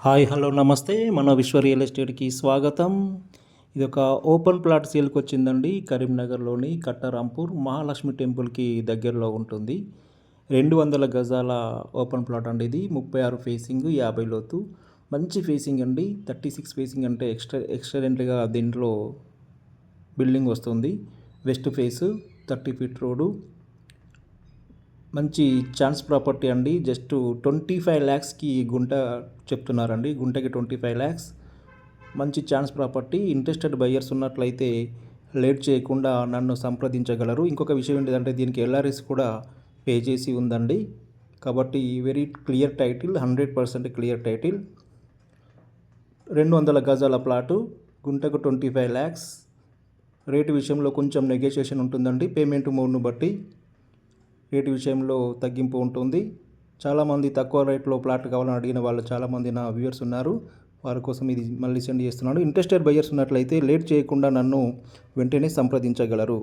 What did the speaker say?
Hi hello నమస్తే మన విశ్వ రియల్ ఎస్టేట్కి స్వాగతం. ఇది ఒక ఓపెన్ ప్లాట్ సేల్కి వచ్చిందండి. కరీంనగర్లోని కట్టరాంపూర్ మహాలక్ష్మి టెంపుల్కి దగ్గరలో ఉంటుంది. 200 గజాల ఓపెన్ ప్లాట్ అండి. ఇది 36 ఫేసింగ్ 50 లోతు మంచి ఫేసింగ్ అండి. 36 ఫేసింగ్ అంటే ఎక్సలెంట్గా దీంట్లో బిల్డింగ్ వస్తుంది. వెస్ట్ ఫేస్ 30 ఫీట్ రోడ్డు, మంచి ఛాన్స్ ప్రాపర్టీ అండి. జస్ట్ 25 ల్యాక్స్కి గుంట చెప్తున్నారండి. గుంటకి 25 ల్యాక్స్. మంచి ఛాన్స్ ప్రాపర్టీ. ఇంట్రెస్టెడ్ బయ్యర్స్ ఉన్నట్లయితే లేట్ చేయకుండా నన్ను సంప్రదించగలరు. ఇంకొక విషయం ఏంటంటే దీనికి ఎల్ఆర్ఎస్ కూడా పే చేసి ఉందండి. కాబట్టి very clear title, 100% clear title. 200 గజాల ప్లాటు, గుంటకు 25 ల్యాక్స్. రేటు విషయంలో కొంచెం నెగోషియేషన్ ఉంటుందండి. పేమెంట్ మోడ్ను బట్టి రేటు విషయంలో తగ్గింపు ఉంటుంది. చాలామంది తక్కువ రేట్లో ప్లాట్ కావాలని అడిగిన వాళ్ళు చాలామంది నా వ్యూవర్స్ ఉన్నారు. వారి కోసం ఇది మళ్ళీ సెండ్ చేస్తున్నాను. ఇంట్రెస్టెడ్ బయ్యర్స్ ఉన్నట్లయితే లేట్ చేయకుండా నన్ను వెంటనే సంప్రదించగలరు.